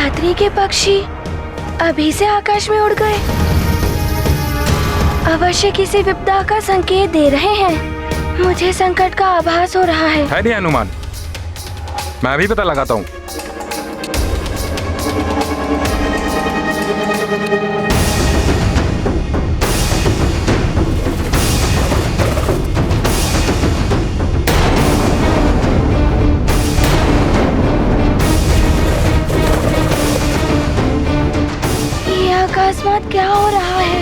रात्रि के पक्षी अभी से आकाश में उड़ गए। अवश्य किसी विपदा का संकेत दे रहे हैं। मुझे संकट का आभास हो रहा है। नहीं हनुमान, मैं भी पता लगाता हूँ। अकस्मात क्या हो रहा है?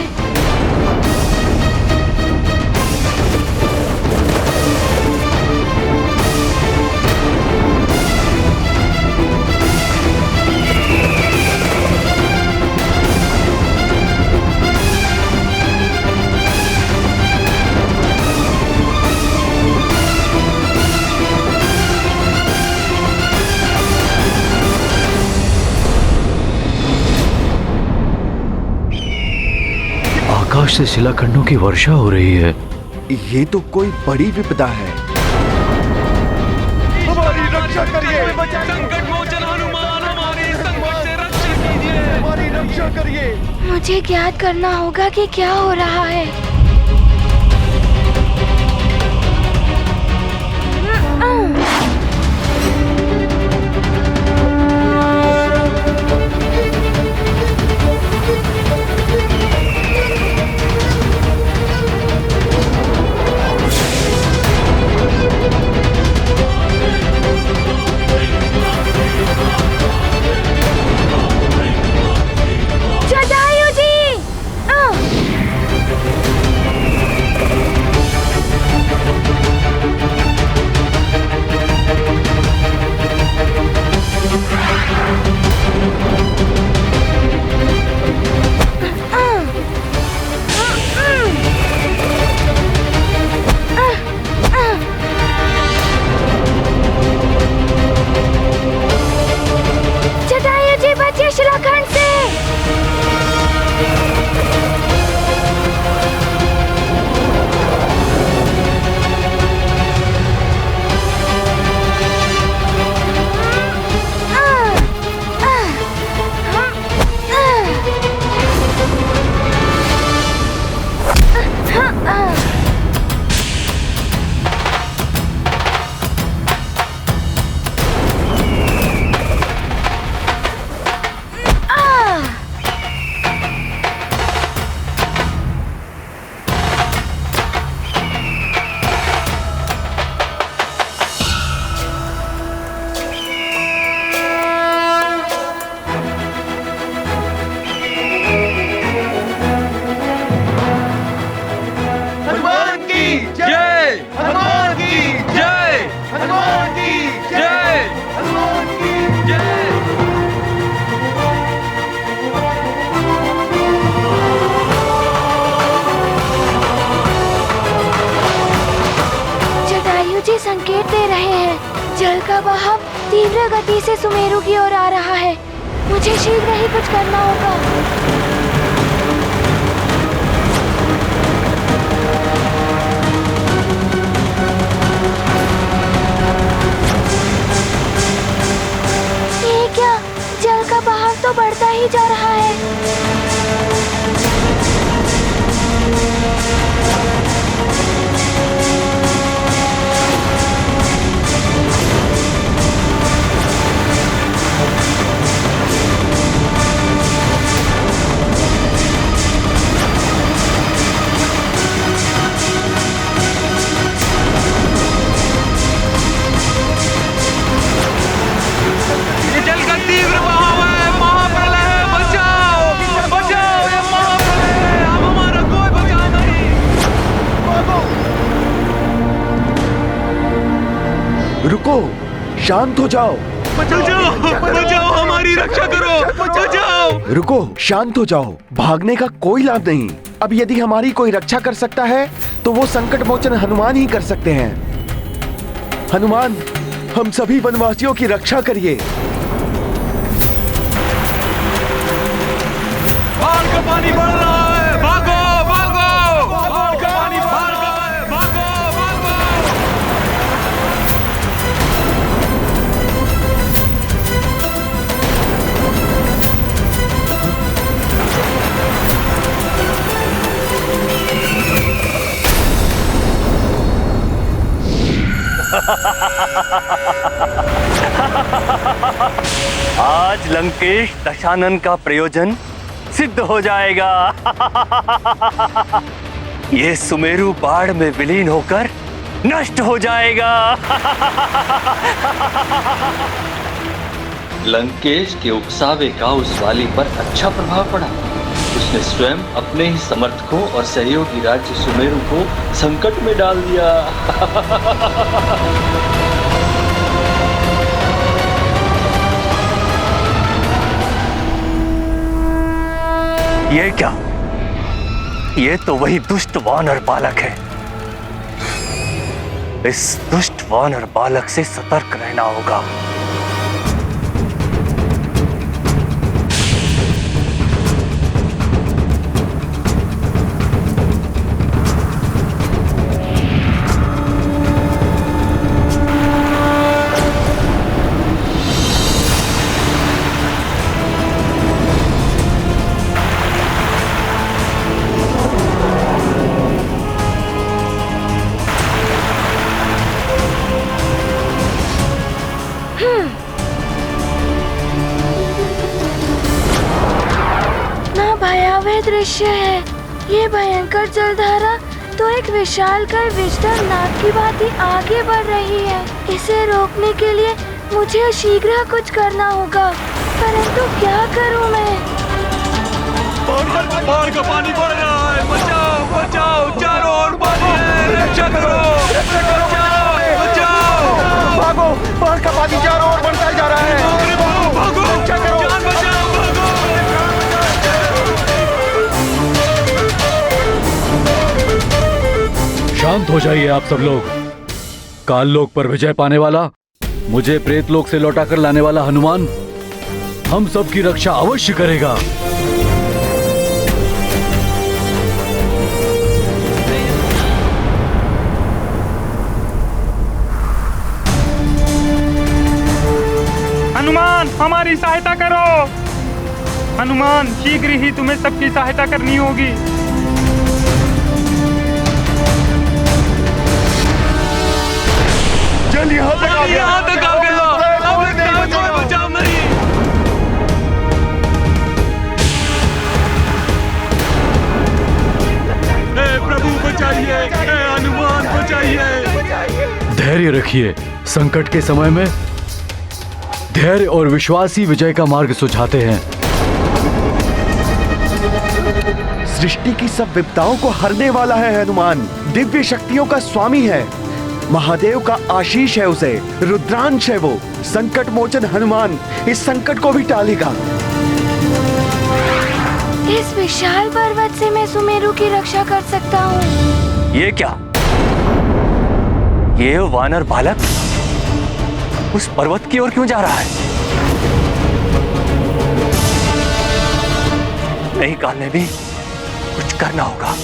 आकाश से शिलाखंडों की वर्षा हो रही है। ये तो कोई बड़ी विपदा है। हमारी रक्षा करिए। संकट मोचन हनुमान, हमारी संकट से रक्षा कीजिए। हमारी रक्षा करिए। मुझे ज्ञात करना होगा कि क्या हो रहा है। शिलाखंड से संकेत दे रहे हैं। जल का बहाव तीव्र गति से सुमेरु की ओर आ रहा है। मुझे शीघ्र ही कुछ करना होगा। ये क्या? जल का बहाव तो बढ़ता ही जा रहा है। रुको, शांत हो जाओ। बचाओ, हमारी रक्षा करो, बचाओ। रुको, शांत हो जाओ। भागने का कोई लाभ नहीं। अब यदि हमारी कोई रक्षा कर सकता है तो वो संकट मोचन हनुमान ही कर सकते हैं। हनुमान, हम सभी वनवासियों की रक्षा करिए। बाढ़ का पानी बढ़ रहा है, भागो भागो। बाढ़ का पानी बढ़ रहा है, भागो भागो। आज लंकेश दशानन का प्रयोजन सिद्ध हो जाएगा। ये सुमेरु बाढ़ में विलीन होकर नष्ट हो जाएगा। लंकेश के उकसावे का उस वाली पर अच्छा प्रभाव पड़ा। उसने स्वयं अपने ही समर्थकों और सहयोगी राज्य सुमेरु को संकट में डाल दिया। ये क्या? ये तो वही दुष्ट वानर बालक है। इस दुष्ट वानर बालक से सतर्क रहना होगा। दृश्य है। ये भयंकर जलधारा तो एक विशालकाय विजडम नाग की भांति आगे बढ़ रही है। इसे रोकने के लिए मुझे शीघ्र कुछ करना होगा, परंतु क्या करूं मैं? बाढ़ का पानी बढ़ रहा है। बचाओ बचाओ, चारों ओर पानी है। रक्षा करो, बचाओ। भागो, बाढ़ का पानी चारों ओर बढ़ता जा रहा है। भागो, रक्षा करो। जान बचाओ, भागो। शांत हो जाइए आप सब लोग। काल लोक पर विजय पाने वाला, मुझे प्रेत लोक से लौटा कर लाने वाला हनुमान हम सब की रक्षा अवश्य करेगा। हनुमान, हमारी सहायता करो। हनुमान, शीघ्र ही तुम्हें सबकी सहायता करनी होगी। जल यहाँ तक आ गया। यहाँ तक आ गया। अब लगता है कोई बचाव नहीं। हे प्रभु बचाइए, हे हनुमान बचाइए। धैर्य रखिए। संकट के समय में धैर्य और विश्वास ही विजय का मार्ग सुझाते हैं। सृष्टि की सब विपदाओं को हरने वाला है हनुमान। दिव्य शक्तियों का स्वामी है। महादेव का आशीष है उसे। रुद्रांश है वो। संकट मोचन हनुमान इस संकट को भी टालेगा। इस विशाल पर्वत से मैं सुमेरु की रक्षा कर सकता हूँ। ये क्या? ये वानर बालक उस पर्वत की ओर क्यों जा रहा है? नहीं, काल में भी कुछ करना होगा।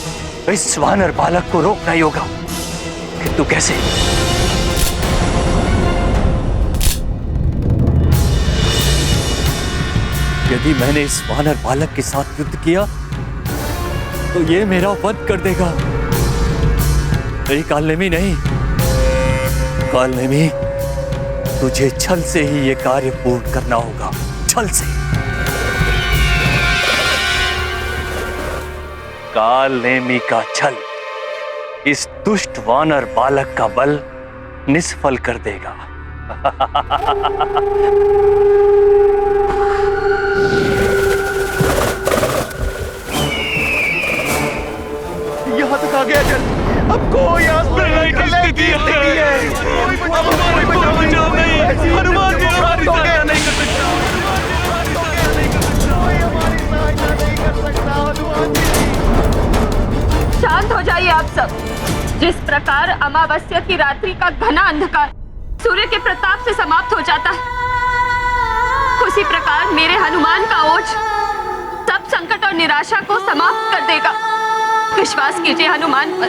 इस वानर बालक को रोकना ही होगा। किंतु कैसे? यदि मैंने इस वानर बालक के साथ युद्ध किया तो ये मेरा वध कर देगा। नहीं कालनेमी, नहीं कालनेमी, तुझे छल से ही ये कार्य पूर्ण करना होगा। छल से। कालनेमी का छल इस दुष्ट वानर बालक का बल निष्फल कर देगा। यहाँ तक आ गया जल। अब कोई आसपास की स्थिति है। अब हमारे को बचाव नहीं। हनुमान जी हमारी सहायता नहीं कर सकता। शांत हो जाइए आप सब। जिस प्रकार अमावस्या की रात्रि का घना अंधकार सूर्य के प्रताप से समाप्त हो जाता है, उसी प्रकार मेरे हनुमान का ओज सब संकट और निराशा को समाप्त कर देगा। विश्वास कीजिए हनुमान पर,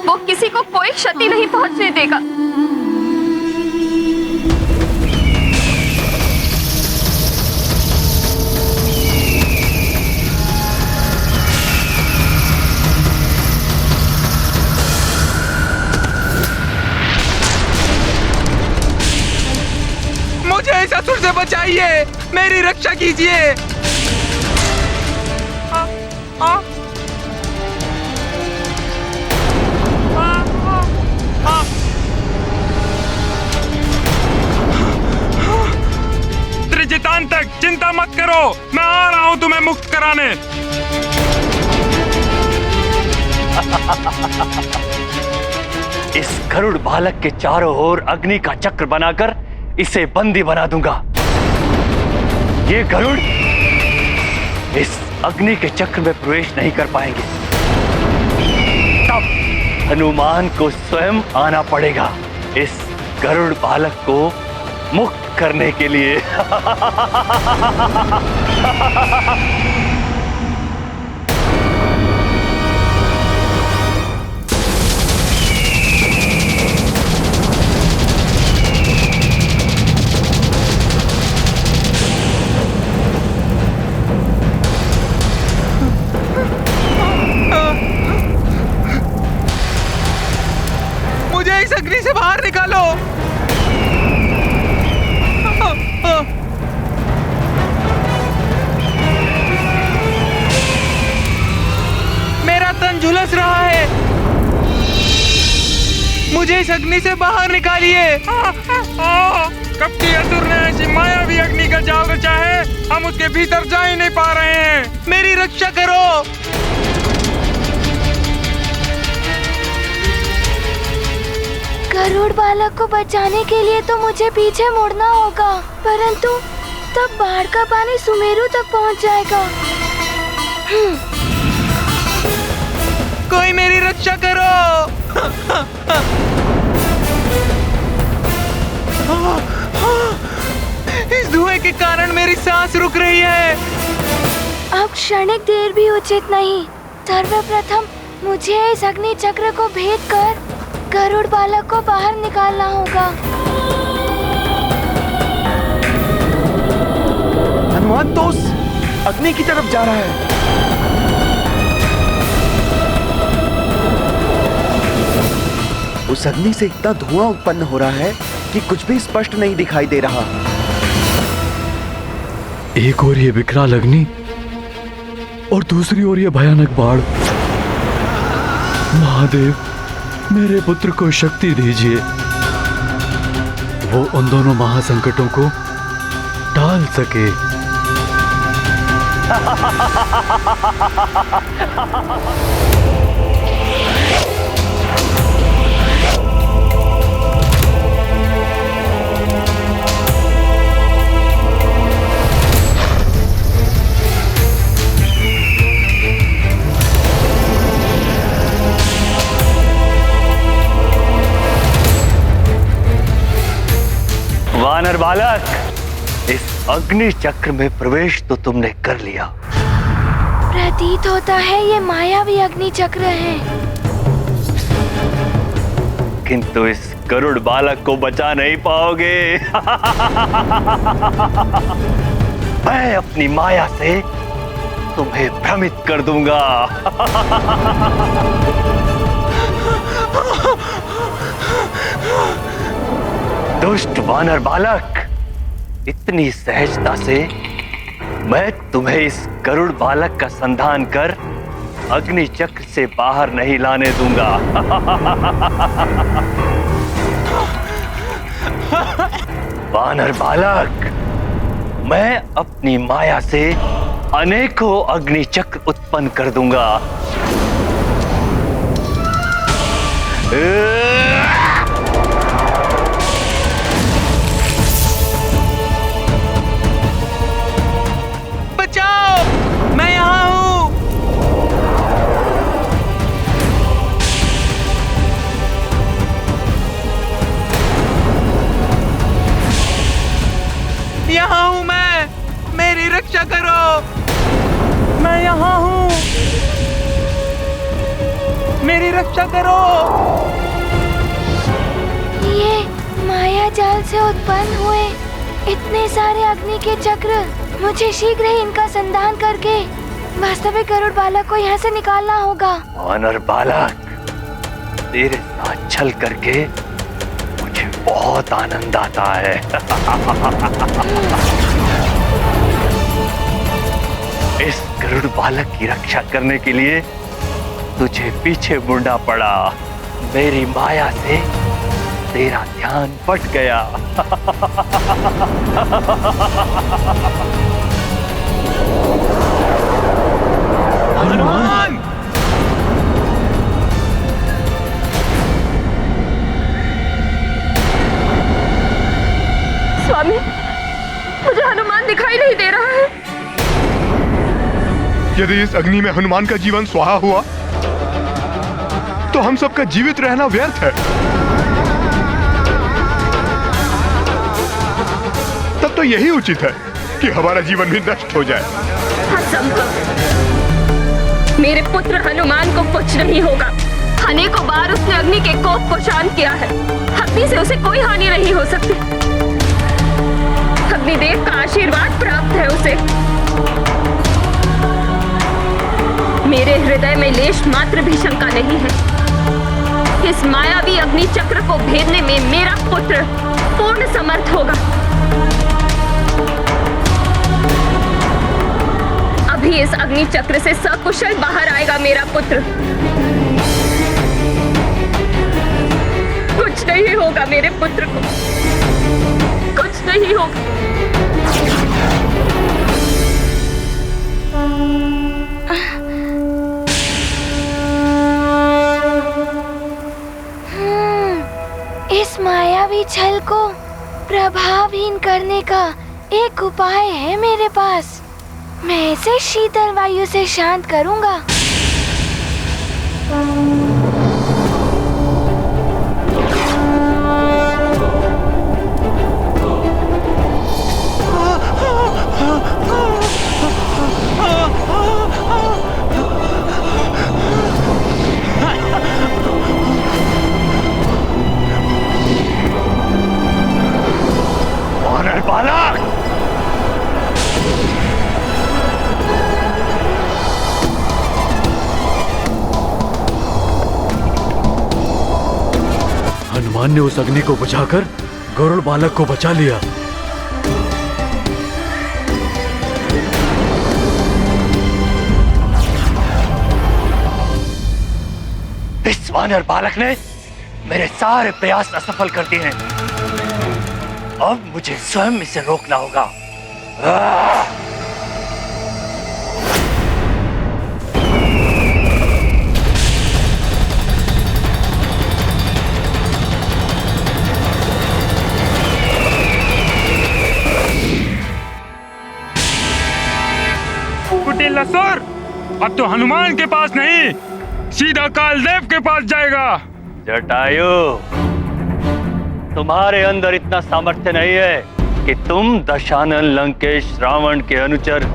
वो किसी को कोई क्षति नहीं पहुंचने देगा। महिषासुर से बचाइए, मेरी रक्षा कीजिए। त्रिजितांतक, चिंता मत करो, मैं आ रहा हूँ तुम्हें मुक्त कराने। इस गरुड़ बालक के चारों ओर अग्नि का चक्र बनाकर इसे बंदी बना दूंगा। ये गरुड़ इस अग्नि के चक्र में प्रवेश नहीं कर पाएंगे। तब हनुमान को स्वयं आना पड़ेगा इस गरुड़ बालक को मुक्त करने के लिए। मुझे इस अग्नि से बाहर निकालो। मेरा तन झुलस रहा है, मुझे इस अग्नि से बाहर निकालिए। कब की असुर ने ऐसी मायावी अग्नि का जाल रचा है, हम उसके भीतर जा ही नहीं पा रहे हैं। मेरी रक्षा करो। गरुड़ बालक को बचाने के लिए तो मुझे पीछे मुड़ना होगा, परंतु तब बाढ़ का पानी सुमेरु तक पहुंच जाएगा। कोई मेरी रक्षा करो। इस धुएं के कारण मेरी सांस रुक रही है। अब क्षणिक देर भी उचित नहीं। सर्वप्रथम मुझे इस अग्नि चक्र को भेद कर गरुड़ बालक को बाहर निकालना होगा। हनुमान तो उस अग्नि की तरफ जा रहा है। उस अग्नि से इतना धुआं उत्पन्न हो रहा है कि कुछ भी स्पष्ट नहीं दिखाई दे रहा। एक ओर ये विकराल अग्नि और दूसरी ओर ये भयानक बाढ़। महादेव, मेरे पुत्र को शक्ति दीजिए, वो उन दोनों महासंकटों को टाल सके। वानर बालक, इस अग्नि चक्र में प्रवेश तो तुमने कर लिया। प्रतीत होता है ये मायावी अग्नि चक्र है, किंतु इस गरुड़ बालक को बचा नहीं पाओगे। मैं अपनी माया से तुम्हें भ्रमित कर दूंगा। दुष्ट वानर बालक, इतनी सहजता से मैं तुम्हें इस गरुड़ बालक का संधान कर अग्नि चक्र से बाहर नहीं लाने दूंगा। वानर बालक, मैं अपनी माया से अनेकों अग्नि चक्र उत्पन्न कर दूंगा। बचाओ, मैं यहाँ हूँ। यहाँ हूँ मैं, मेरी रक्षा करो। मैं यहाँ हूँ, मेरी रक्षा करो। ये माया जाल से उत्पन्न हुए इतने सारे अग्नि के चक्र, मुझे शीघ्र ही इनका संधान करके वास्तविक गरुड़ बालक को यहाँ से निकालना होगा। वानर बालक, तेरे साथ छल करके मुझे बहुत आनंद आता है। इस गरुड़ बालक की रक्षा करने के लिए तुझे पीछे मुड़ना पड़ा। मेरी माया से तेरा ध्यान भट गया। हनुमान! स्वामी, मुझे हनुमान दिखाई नहीं दे रहा है। यदि इस अग्नि में हनुमान का जीवन स्वाहा हुआ तो हम सबका जीवित रहना व्यर्थ है। तब तो यही उचित है कि हमारा जीवन भी नष्ट हो जाए। असंभव। मेरे पुत्र हनुमान को कुछ नहीं होगा। अनेकों बार उसने अग्नि के कोप को शांत किया है। अग्नि से उसे कोई हानि नहीं हो सकती। अग्निदेव का आशीर्वाद प्राप्त है उसे। मेरे हृदय में लेश मात्र भी शंका नहीं है। इस मायावी अग्नि चक्र को भेदने में मेरा पुत्र पूर्ण समर्थ होगा। अभी इस अग्नि चक्र से सकुशल बाहर आएगा मेरा पुत्र। कुछ नहीं होगा मेरे पुत्र को, कुछ नहीं होगा। इस मायावी छल को प्रभावहीन करने का एक उपाय है मेरे पास। मैं इसे शीतल वायु से शांत करूंगा। वानर बालक! हनुमान ने उस अग्नि को बुझाकर गरुड़ बालक को बचा लिया। इस वानर बालक ने मेरे सारे प्रयास असफल कर दिए हैं। अब मुझे स्वयं इसे रोकना होगा। कुटिल असुर, अब तो हनुमान के पास नहीं, सीधा कालदेव के पास जाएगा। जटायु, तुम्हारे अंदर इतना सामर्थ्य नहीं है कि तुम दशानन लंकेश रावण के अनुचर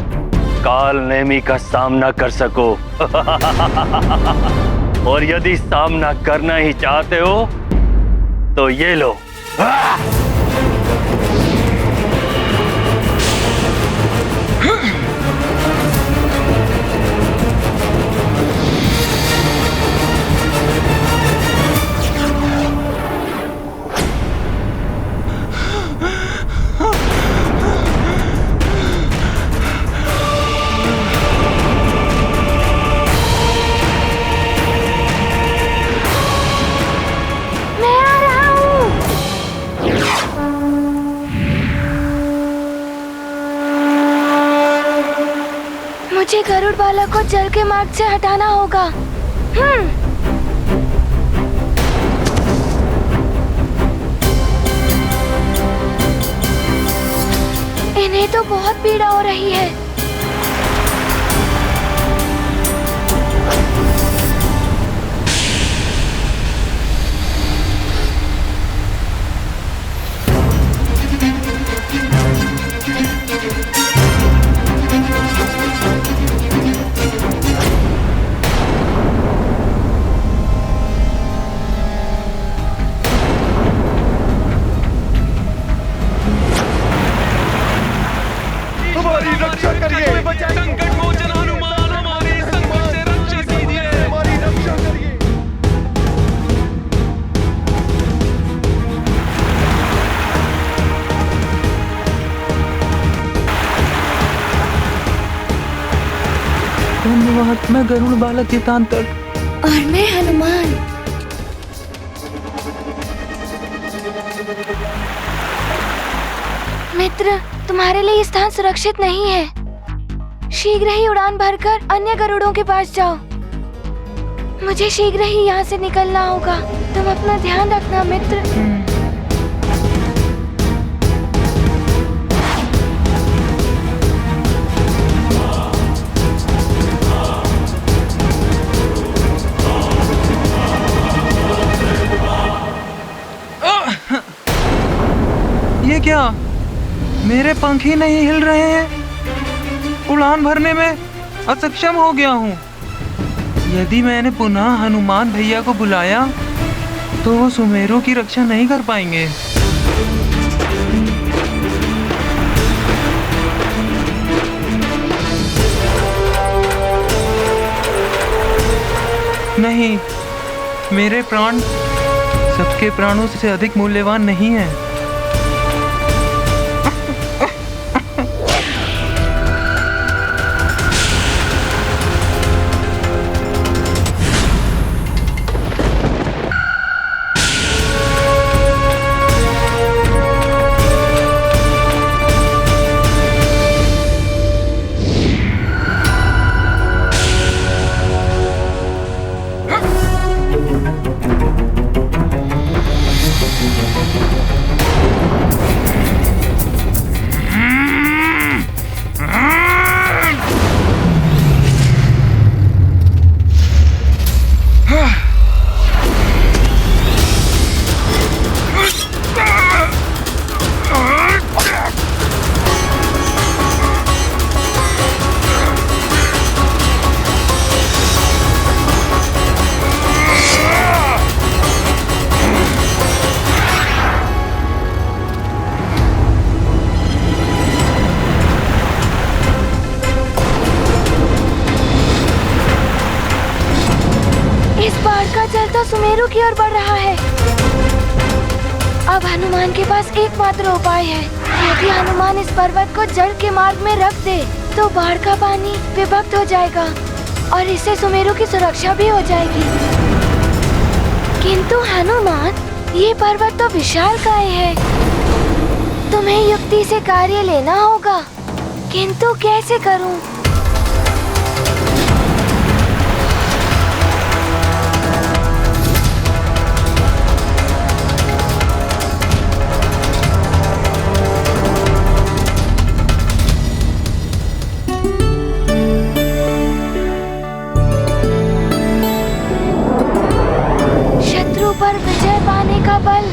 काल नेमी का सामना कर सको। और यदि सामना करना ही चाहते हो तो ये लो। मुझे गरुड़ बालक को जल के मार्ग से हटाना होगा। इन्हें तो बहुत पीड़ा हो रही है। मैं गरुड़ बालक तीर्थंकर। और मैं हनुमान। मित्र, तुम्हारे लिए ये स्थान सुरक्षित नहीं है। शीघ्र ही उड़ान भरकर अन्य गरुड़ों के पास जाओ। मुझे शीघ्र ही यहाँ से निकलना होगा। तुम अपना ध्यान रखना मित्र। ये क्या? मेरे पंख ही नहीं हिल रहे हैं। उड़ान भरने में असक्षम हो गया हूँ। यदि मैंने पुनः हनुमान भैया को बुलाया तो वो सुमेरु की रक्षा नहीं कर पाएंगे। नहीं, मेरे प्राण सबके प्राणों से अधिक मूल्यवान नहीं है। सुमेरु की ओर बढ़ रहा है। अब हनुमान के पास एकमात्र उपाय है। यदि हनुमान इस पर्वत को जल के मार्ग में रख दे तो बाढ़ का पानी विभक्त हो जाएगा और इससे सुमेरु की सुरक्षा भी हो जाएगी। किंतु हनुमान, ये पर्वत तो विशालकाय है। तुम्हें युक्ति से कार्य लेना होगा, किंतु कैसे करूं? पर विजय पाने का बल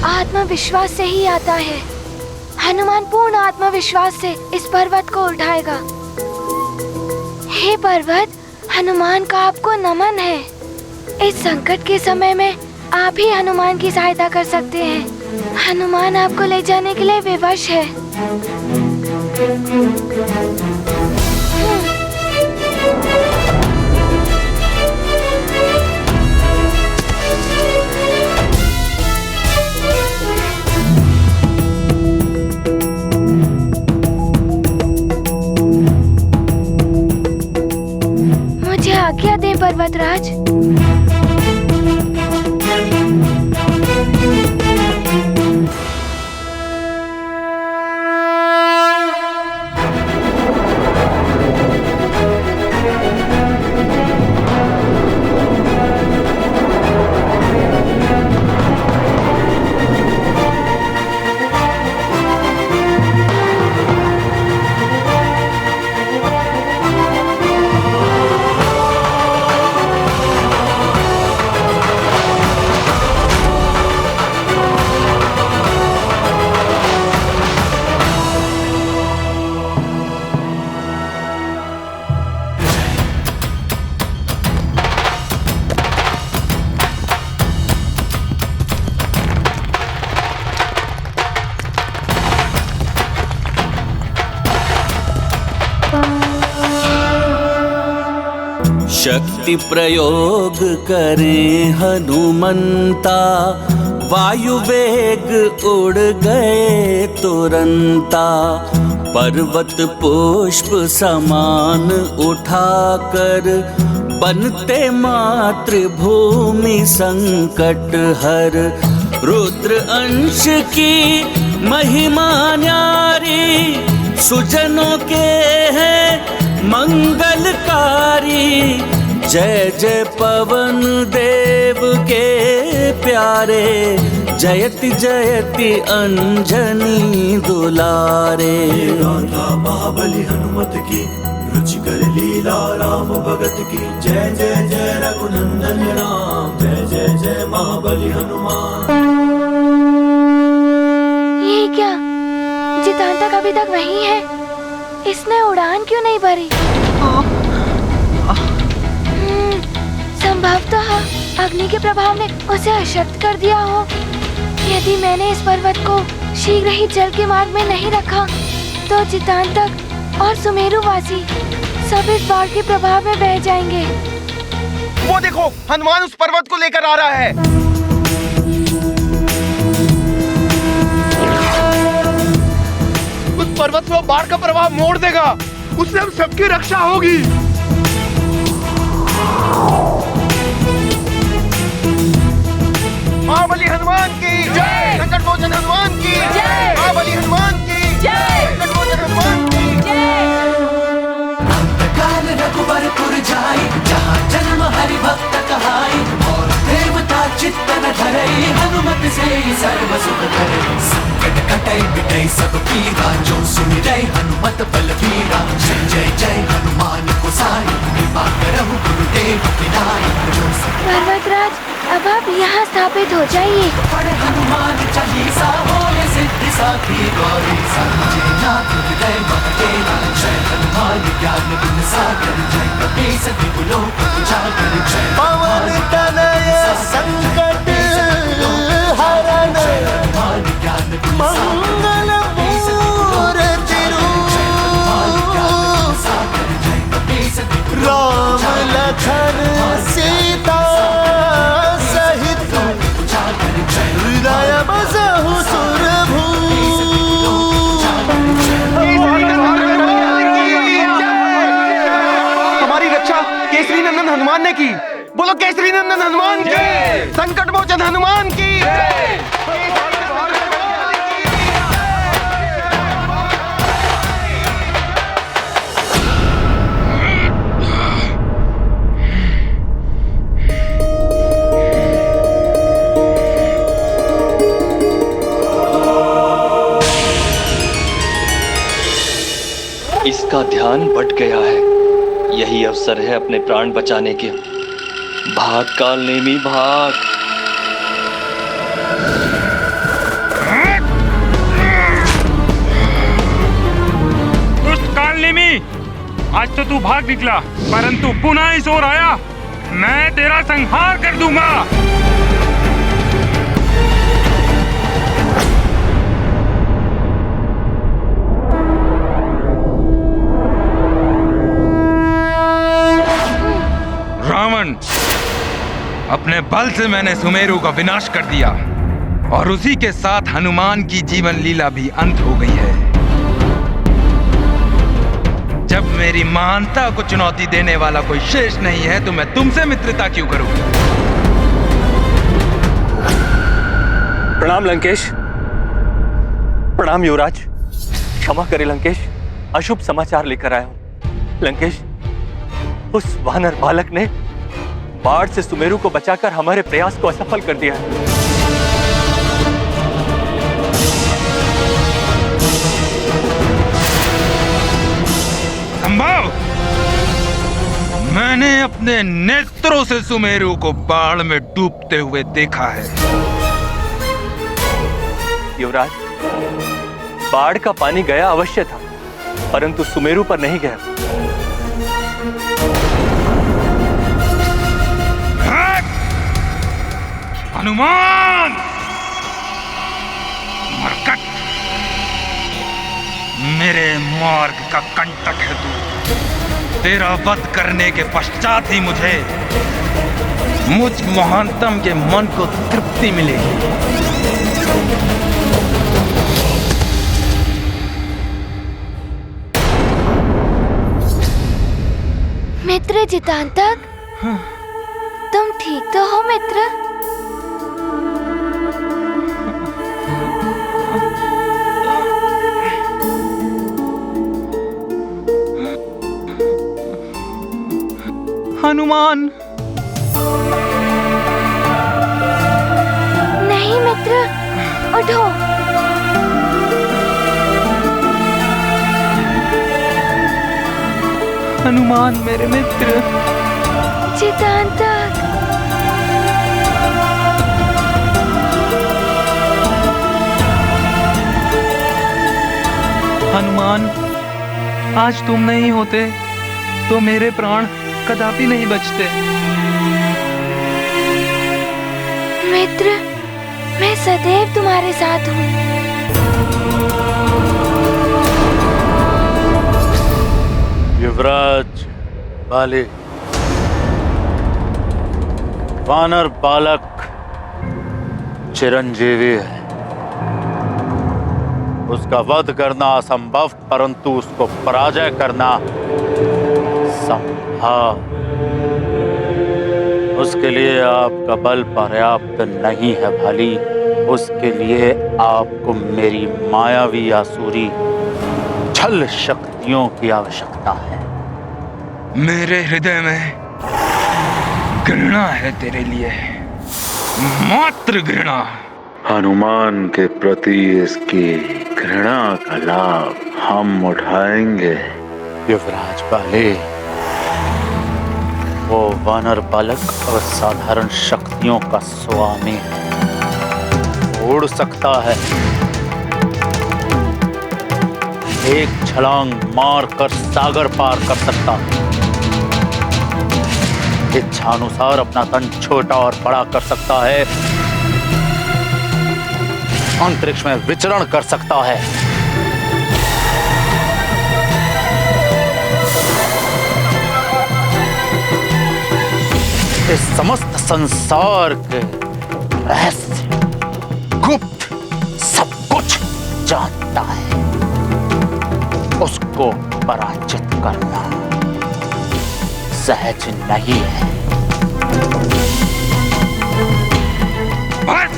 आत्मविश्वास से ही आता है। हनुमान पूर्ण आत्मविश्वास से इस पर्वत को उठाएगा। हे पर्वत, हनुमान का आपको नमन है। इस संकट के समय में आप ही हनुमान की सहायता कर सकते हैं। हनुमान आपको ले जाने के लिए विवश है। आज्ञा दे पर्वतराज। शक्ति प्रयोग करे हनुमंता, वायु वेग उड़ गए तुरंता, पर्वत पुष्प समान उठाकर, बनते मातृभूमि संकट हर। रुद्र अंश की महिमा न्यारी, सुजनों के हैं मंगलकारी। जय जय पवन देव के प्यारे, जयति जयति अंजनी दुलारे। महाबली हनुमत की, रुचिकर लीला राम भगत की। जय जय जय रघुनंदन राम, जय जय जय महाबली हनुमान। ये क्या, जितांतक अभी तक वहीं है? इसने उड़ान क्यों नहीं भरी? संभवतः अग्नि के प्रभाव ने उसे अशक्त कर दिया हो। यदि मैंने इस पर्वत को शीघ्र ही जल के मार्ग में नहीं रखा, तो जितांतक और सुमेरुवासी सब इस बाढ़ के प्रभाव में बह जाएंगे। वो देखो, हनुमान उस पर्वत को लेकर आ रहा है। उस पर्वत से वो बाढ़ का प्रभाव मोड़ देगा, उससे हम सबकी रक्षा होगी। महाबली हनुमान की जय, संकट मोचन हनुमान की जय, महाबली हनुमान की जय, संकट मोचन हनुमान की जय। काल रघुबरपुर जाई, जहाँ जन्म हरि भक्त कहाई। और देवता चित्त न धरई, हनुमत से सर्व सुख करई। संकट कटई मिटई सब पीरा, जो सुमिरै हनुमत बलबीरा। जय जय जय हनुमान गोसाई, कृपा करहु गुरुदेव विनाई। पर्वतराज, अब आप यहाँ स्थापित हो जाइए। हनुमान चालीसा होए सिद्धि साखी गौरी। संजय नाथ हृदय महदेवा, जय हनुमान ज्ञान गुण सागर। जय कपीस तिहुलोक उजागर, जय पवन तनय संकट हरण, मंगल मूर्ति रूप। राम लखन सीता सहित, हृदय बसहु सुरभू। हमारी रक्षा केसरी नंदन हनुमान ने की। बोलो केसरी नंदन हनुमान की, संकट मोचन हनुमान की। इसका ध्यान भट गया है। यही अवसर है अपने प्राण बचाने के। भाग काल नेमी भाग। दुष्ट काल नेमी, आज तो तू भाग निकला, परंतु पुनः इस ओर आया, मैं तेरा संहार कर दूंगा। रावण, अपने बल से मैंने सुमेरु का विनाश कर दिया और उसी के साथ हनुमान की जीवन लीला भी अंत हो गई है। जब मेरी महानता को चुनौती देने वाला कोई शेष नहीं है, तो मैं तुमसे मित्रता क्यों करूं? प्रणाम लंकेश। प्रणाम युवराज। क्षमा करे लंकेश, अशुभ समाचार लेकर आया हूं। लंकेश, उस वानर बालक ने बाढ़ से सुमेरु को बचाकर हमारे प्रयास को असफल कर दिया है। संभव? मैंने अपने नेत्रों से सुमेरु को बाढ़ में डूबते हुए देखा है। युवराज, बाढ़ का पानी गया अवश्य था, परंतु सुमेरु पर नहीं गया। हनुमान! मरकट! मेरे मार्ग का कंटक है तू। तेरा वध करने के पश्चात ही मुझे मुझ महानतम के मन को तृप्ति मिलेगी। मित्र जितांतक, तुम ठीक तो हो मित्र? हनुमान। नहीं मित्र, उठो। हनुमान मेरे मित्र। जितांतक। हनुमान, आज तुम नहीं होते तो मेरे प्राण कदापि नहीं बचते। मित्र, मैं सदैव तुम्हारे साथ हूँ। युवराज बाली, वानर बालक चिरंजीवी है। उसका वध करना असंभव, परंतु उसको पराजय करना संभव। उसके लिए आपका बल पर्याप्त नहीं है भाली। उसके लिए आपको मेरी मायावी आसुरी छल शक्तियों की आवश्यकता है। मेरे हृदय में घृणा है तेरे लिए, मात्र घृणा। हनुमान के प्रति इसकी घृणा का लाभ हम उठाएंगे। युवराज बाले, वो वानर बालक और साधारण शक्तियों का स्वामी है। उड़ सकता है, एक छलांग मारकर सागर पार कर सकता है, इच्छानुसार अपना तन छोटा और बड़ा कर सकता है, अंतरिक्ष में विचरण कर सकता है। इस समस्त संसार के रहस्य गुप्त सब कुछ जानता है। उसको पराजित करना सहज नहीं है। बस!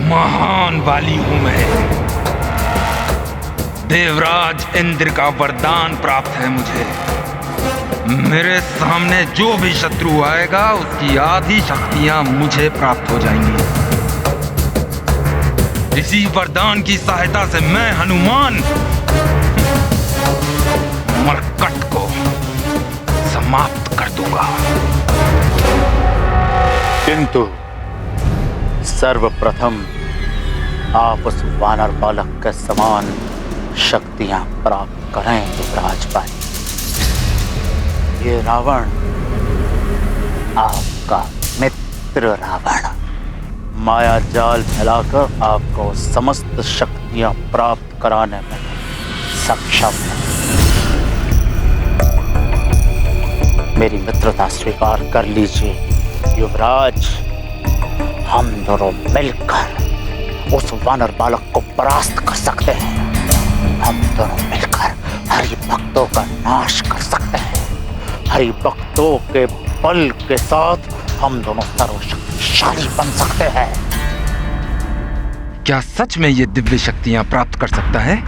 महान वाली हूं मैं। देवराज इंद्र का वरदान प्राप्त है मुझे। मेरे सामने जो भी शत्रु आएगा उसकी आधी शक्तियां मुझे प्राप्त हो जाएंगी। इसी वरदान की सहायता से मैं हनुमान मरकट को समाप्त कर दूंगा। किंतु सर्वप्रथम आप उस वानर बालक के समान शक्तियां प्राप्त करें युवराज भाई। ये रावण आपका मित्र रावण माया जाल फैलाकर आपको समस्त शक्तियां प्राप्त कराने में सक्षम है। मेरी मित्रता स्वीकार कर लीजिए युवराज। हम दोनों मिलकर उस वानर बालक को परास्त कर सकते हैं। हम दोनों मिलकर हरि भक्तों का नाश कर सकते हैं। हरि भक्तों के बल के साथ हम दोनों सर्वशक्तिशाली बन सकते हैं। क्या सच में ये दिव्य शक्तियां प्राप्त कर सकता है?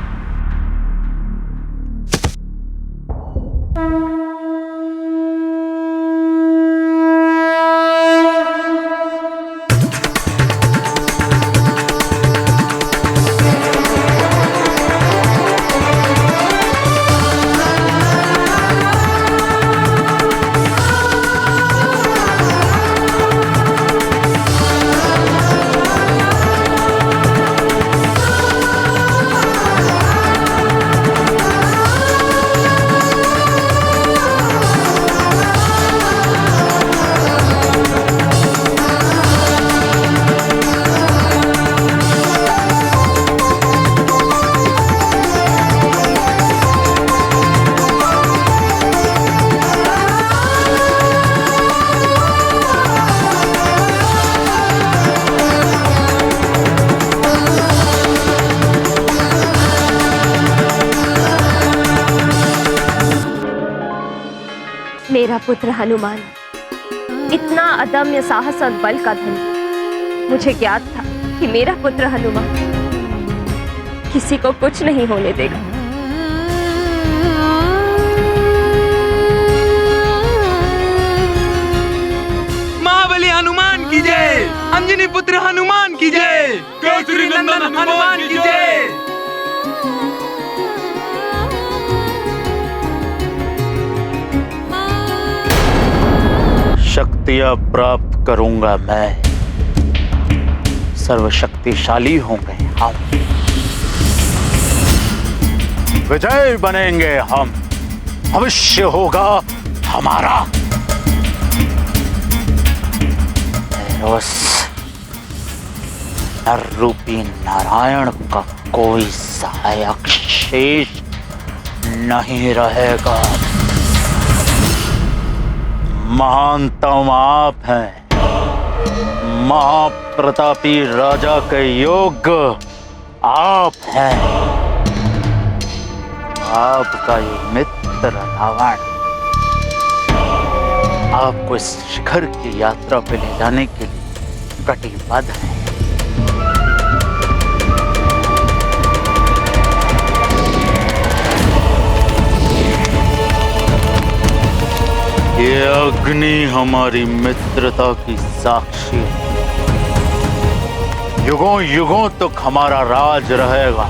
मेरा पुत्र हनुमान इतना अदम्य साहस और बल का धनी। मुझे ज्ञात था कि मेरा पुत्र हनुमान किसी को कुछ नहीं होने देगा। महाबली हनुमान की जय, अंजनी पुत्र हनुमान की जय, केसरी नंदन हनुमान की जय। शक्तियां प्राप्त करूंगा मैं, सर्वशक्तिशाली होंगे हम, विजय बनेंगे हम, भविष्य होगा हमारा। उस नर रूपी नारायण का कोई सहायक शेष नहीं रहेगा। महानतम आप हैं, महाप्रतापी राजा के योग्य आप हैं। आपका ये मित्र रावण आपको इस शिखर की यात्रा पे ले जाने के लिए कटिबद्ध है। ये अग्नि हमारी मित्रता की साक्षी है। युगों युगों तक हमारा राज रहेगा।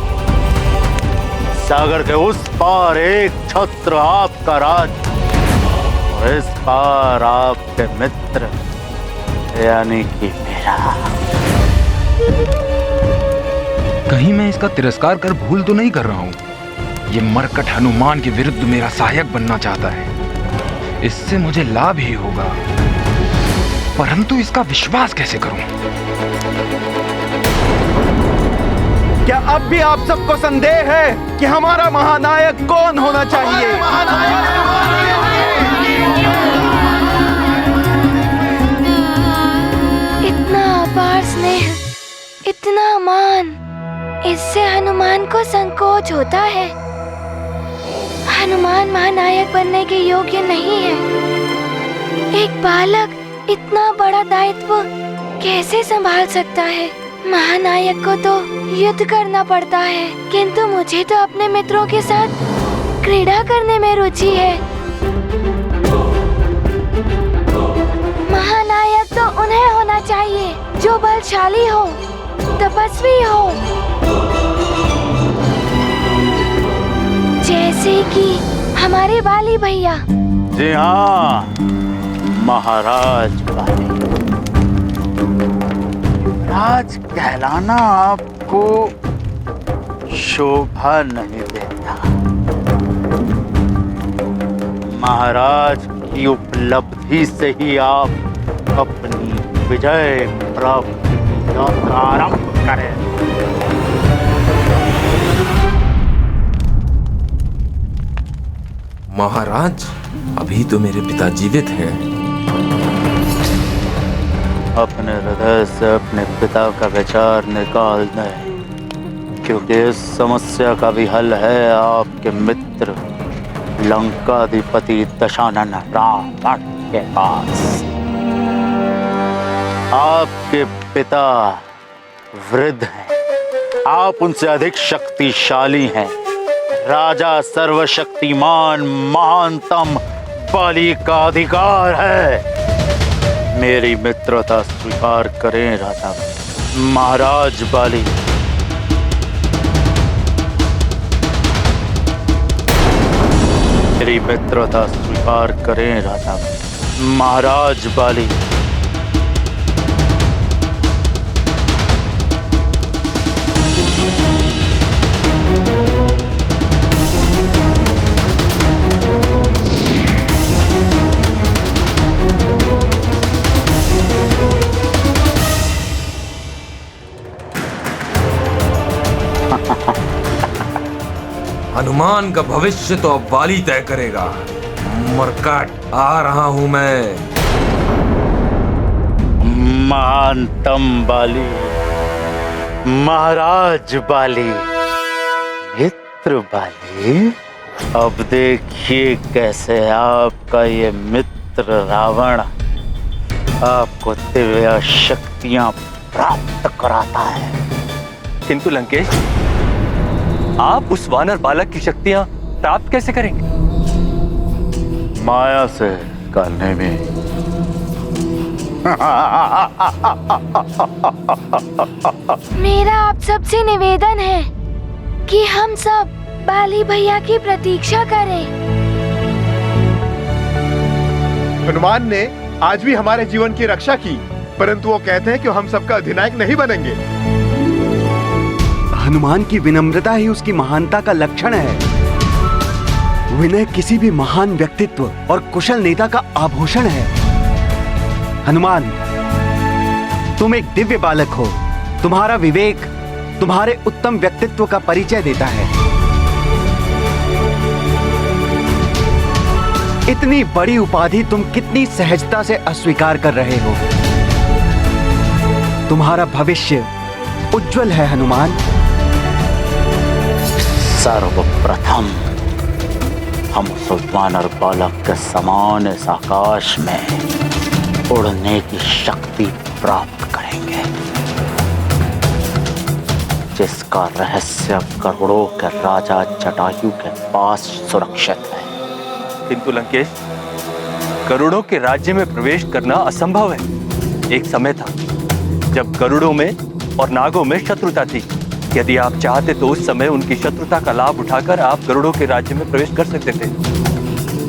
सागर के उस पार एक छत्र आपका राज, और इस पार आपके मित्र यानी कि मेरा। कहीं मैं इसका तिरस्कार कर भूल तो नहीं कर रहा हूँ? ये मरकट हनुमान के विरुद्ध मेरा सहायक बनना चाहता है। इससे मुझे लाभ ही होगा, परंतु इसका विश्वास कैसे करूं? क्या अब भी आप सबको संदेह है कि हमारा महानायक कौन होना चाहिए? इतना अपार स्नेह, इतना मान, इससे हनुमान को संकोच होता है। हनुमान महानायक बनने के योग्य नहीं है। एक बालक इतना बड़ा दायित्व कैसे संभाल सकता है? महानायक को तो युद्ध करना पड़ता है, किंतु मुझे तो अपने मित्रों के साथ क्रीड़ा करने में रुचि है। महानायक तो उन्हें होना चाहिए जो बलशाली हो, तपस्वी हो, जैसे कि हमारे बाली भैया। जी हाँ महाराज बाली। राज कहलाना आपको शोभा नहीं देता। महाराज की उपलब्धि से ही आप अपनी विजय प्राप्ति की यात्रा आरंभ करें। महाराज, अभी तो मेरे पिता जीवित हैं। अपने हृदय से अपने पिता का विचार निकाल दें, क्योंकि इस समस्या का भी हल है आपके मित्र लंकाधिपति दशानन रावण के पास। आपके पिता वृद्ध हैं, आप उनसे अधिक शक्तिशाली हैं। राजा सर्वशक्तिमान महानतम बाली का अधिकार है। मेरी मित्रता स्वीकार करें राजा महाराज बाली। मेरी मित्रता स्वीकार करें राजा महाराज बाली। हनुमान का भविष्य तो अब वाली तय करेगा। मरकट आ रहा हूं मैं। महानतम बाली, महाराज बाली, मित्र बाली, अब देखिए कैसे आपका ये मित्र रावण आपको दिव्य शक्तियां प्राप्त कराता है। किंतु लंकेश, आप उस वानर बालक की शक्तियां प्राप्त कैसे करेंगे? माया से करने में। मेरा आप सबसे निवेदन है कि हम सब बाली भैया की प्रतीक्षा करें। हनुमान ने आज भी हमारे जीवन की रक्षा की, परंतु वो कहते हैं कि हम सबका अधिनायक नहीं बनेंगे। हनुमान की विनम्रता ही उसकी महानता का लक्षण है। विनय किसी भी महान व्यक्तित्व और कुशल नेता का आभूषण है। हनुमान, तुम एक दिव्य बालक हो। तुम्हारा विवेक तुम्हारे उत्तम व्यक्तित्व का परिचय देता है। इतनी बड़ी उपाधि तुम कितनी सहजता से अस्वीकार कर रहे हो। तुम्हारा भविष्य उज्जवल है हनुमान। सर्वप्रथम हम उस वानर बालक के समान इस आकाश में उड़ने की शक्ति प्राप्त करेंगे, जिसका रहस्य करोड़ों के राजा जटायु के पास सुरक्षित है। किंतु लंकेश, गरुड़ों के राज्य में प्रवेश करना असंभव है। एक समय था जब गरुड़ों में और नागों में शत्रुता थी। यदि आप चाहते तो उस समय उनकी शत्रुता का लाभ उठाकर आप गरुड़ों के राज्य में प्रवेश कर सकते थे।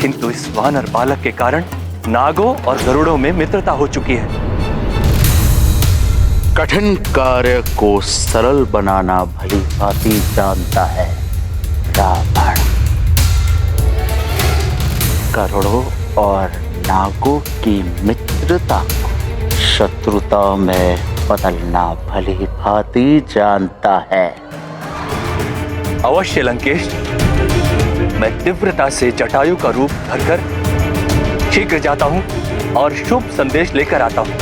किंतु इस वानर बालक के कारण नागों और गरुड़ों में मित्रता हो चुकी है। कठिन कार्य को सरल बनाना भली भांति जानता है रावण। गरुड़ों और नागों की मित्रता को शत्रुता में बदलना भली भांति जानता है। अवश्य लंकेश, मैं तीव्रता से जटायु का रूप धरकर शीघ्र जाता हूं और शुभ संदेश लेकर आता हूं।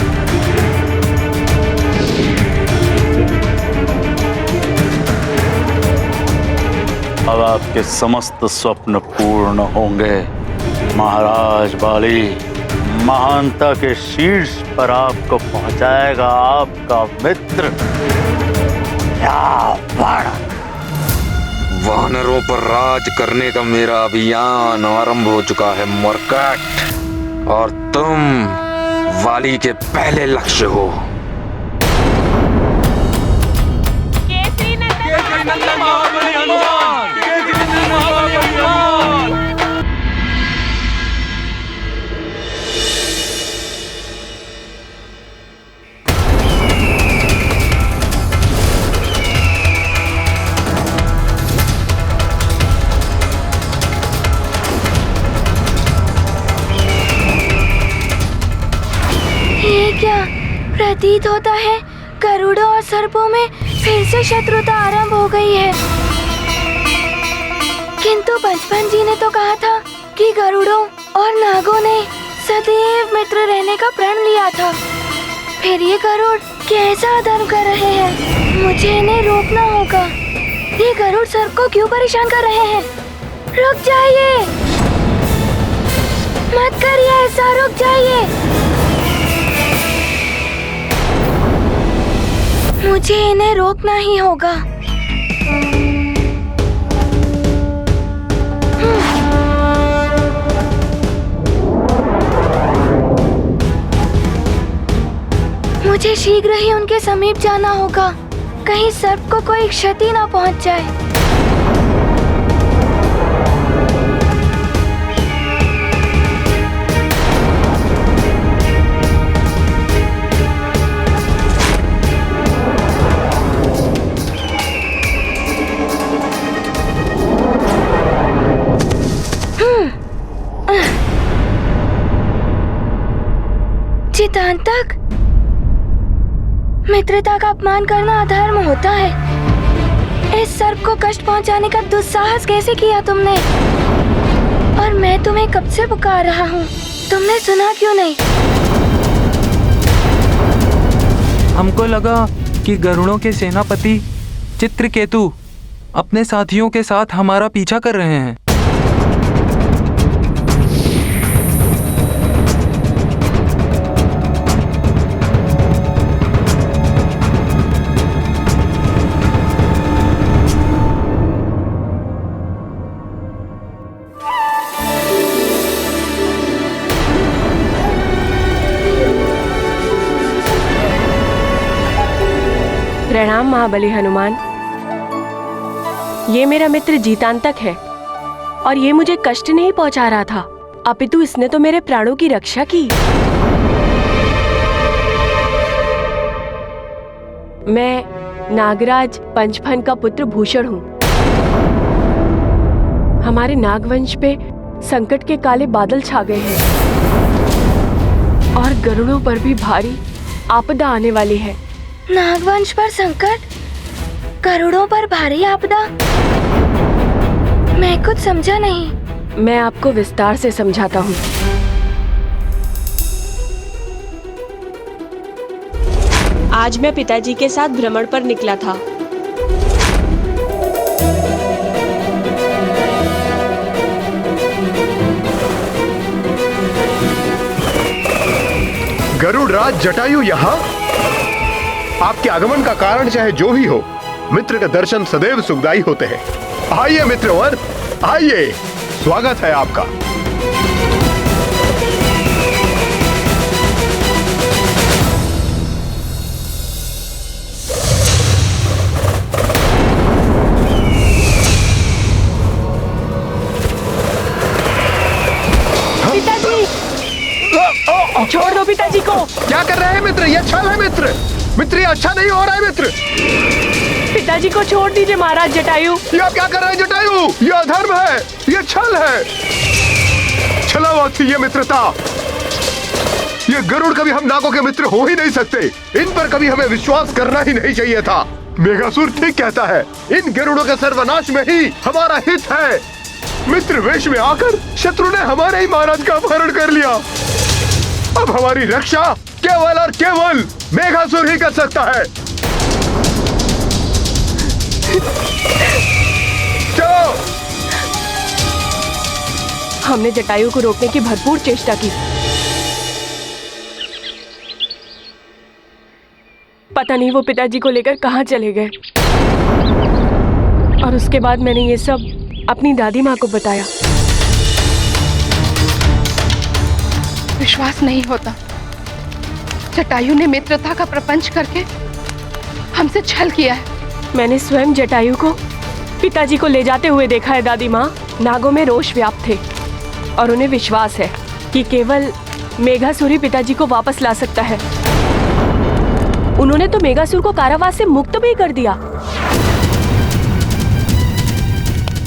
अब आपके समस्त स्वप्न पूर्ण होंगे महाराज बाली। महानता के शीर्ष पर आपको पहुंचाएगा आपका मित्र रावण। वानरों पर राज करने का मेरा अभियान आरंभ हो चुका है मरकट, और तुम वाली के पहले लक्ष्य हो। क्या प्रतीत होता है गरुड़ों और सर्पों में फिर से शत्रुता आरंभ हो गई है। किंतु बचपन जी ने तो कहा था कि गरुड़ों और नागों ने सदैव मित्र रहने का प्रण लिया था। फिर ये गरुड़ कैसा अधर्म कर रहे हैं? मुझे इन्हें रोकना होगा। ये गरुड़ सर्प को क्यों परेशान कर रहे हैं? रुक जाइए, मत करिए ऐसा, रुक जाइए। मुझे इन्हें रोकना ही होगा। मुझे शीघ्र ही उनके समीप जाना होगा, कहीं सर्प को कोई क्षति ना पहुंच जाए। चितांतक, मित्रता का अपमान करना अधर्म होता है। इस सर्प को कष्ट पहुंचाने का दुस्साहस कैसे किया तुमने? और मैं तुम्हें कब से पुकार रहा हूँ, तुमने सुना क्यों नहीं? हमको लगा कि गरुड़ों के सेनापति चित्रकेतु अपने साथियों के साथ हमारा पीछा कर रहे हैं। प्रणाम महाबली हनुमान। ये मेरा मित्र जीतांतक है और ये मुझे कष्ट नहीं पहुंचा रहा था, अपितु इसने तो मेरे प्राणों की रक्षा की। मैं नागराज पंचफन का पुत्र भूषण हूँ। हमारे नागवंश पे संकट के काले बादल छा गए हैं और गरुड़ों पर भी भारी आपदा आने वाली है। नागवंश पर संकट, करोड़ों पर भारी आपदा। मैं कुछ समझा नहीं। मैं आपको विस्तार से समझाता हूँ। आज मैं पिताजी के साथ भ्रमण पर निकला था। गरुड़ राज जटायु यहाँ? आपके आगमन का कारण चाहे जो भी हो, मित्र के दर्शन सदैव सुखदायी होते हैं। आइए मित्रवर, आइए, स्वागत है आपका। पिताजी, छोड़ दो पिताजी को। क्या कर रहे हैं मित्र? ये छल है मित्र। मित्र ये अच्छा नहीं हो रहा है मित्र। पिताजी को छोड़ दीजिए महाराज जटायु। ये आप क्या कर रहे हैं जटायु? ये अधर्म है, ये छल है। छलावती ये मित्रता। ये गरुड़ कभी हम नागों के मित्र हो ही नहीं सकते। इन पर कभी हमें विश्वास करना ही नहीं चाहिए था। मेघासुर ठीक कहता है, इन गरुड़ों के सर्वनाश में ही हमारा हित है। मित्र वेश में आकर शत्रु ने हमारे ही महाराज का अपहरण कर लिया। अब हमारी रक्षा केवल और केवल मेघासुर ही कर सकता है। चलो। हमने जटायु को रोकने की भरपूर चेष्टा की। पता नहीं वो पिताजी को लेकर कहाँ चले गए। और उसके बाद मैंने ये सब अपनी दादी माँ को बताया। विश्वास नहीं होता, जटायु ने मित्रता का प्रपंच करके हमसे छल किया है। मैंने स्वयं जटायु को पिताजी को ले जाते हुए देखा है दादी माँ। नागों में रोष व्याप्त थे और उन्हें विश्वास है कि केवल मेघासुर ही पिताजी को वापस ला सकता है। उन्होंने तो मेघासुर को कारावास से मुक्त भी कर दिया।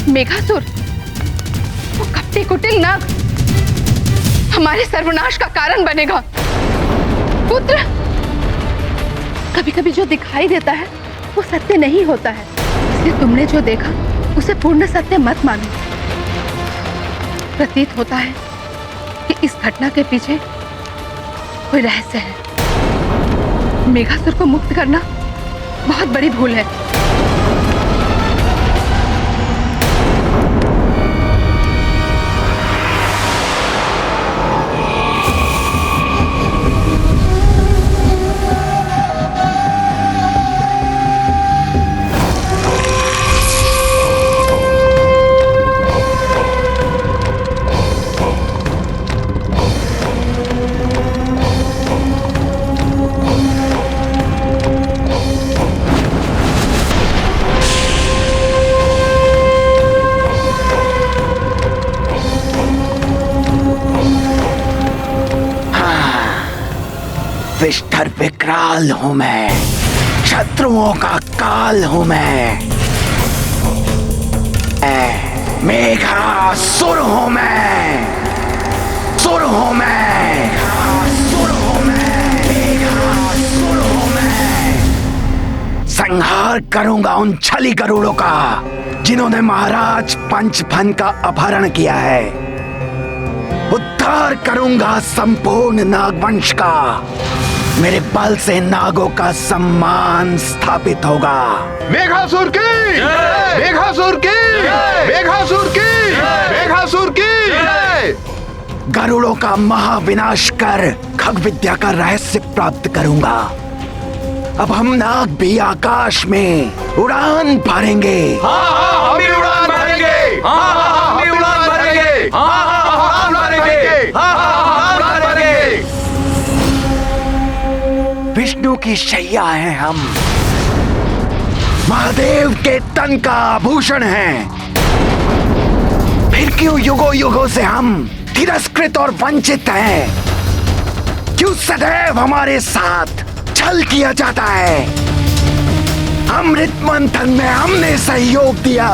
मेघासुर, वो कपटी कुटिल नाग हमारे सर्वनाश का कारण बनेगा। पुत्र, कभी कभी जो दिखाई देता है वो सत्य नहीं होता है, इसलिए तुमने जो देखा उसे पूर्ण सत्य मत मानो। प्रतीत होता है कि इस घटना के पीछे कोई रहस्य है। मेघासुर को मुक्त करना बहुत बड़ी भूल है। विष्ठर विकराल हूं मैं, शत्रुओं का काल हूं मैं। मेघासुर हूं मैं, सुर हूं मैं, सुर हूं मैं, मेघासुर हूं मैं। संहार करूंगा उन छली गरुड़ों का जिन्होंने महाराज पंचफन का अपहरण किया है। उद्धार करूंगा संपूर्ण नागवंश का। मेरे बल से नागों का सम्मान स्थापित होगा। मेघासुर की, मेघासुर की, मेघासुर की, मेघासुर की। गरुड़ों का महाविनाश कर खग विद्या का रहस्य प्राप्त करूंगा। अब हम नाग भी आकाश में उड़ान भरेंगे। हम भी उड़ान भरेंगे। हम भी उड़ान भरेंगे। उड़ान भरेंगे। उड़ान भरेंगे। विष्णु की शैया हैं हम। महादेव के तन का आभूषण हैं। फिर क्यों युगों युगों से हम तिरस्कृत और वंचित हैं? क्यों सदैव हमारे साथ छल किया जाता है? अमृत मंथन में हमने सहयोग दिया,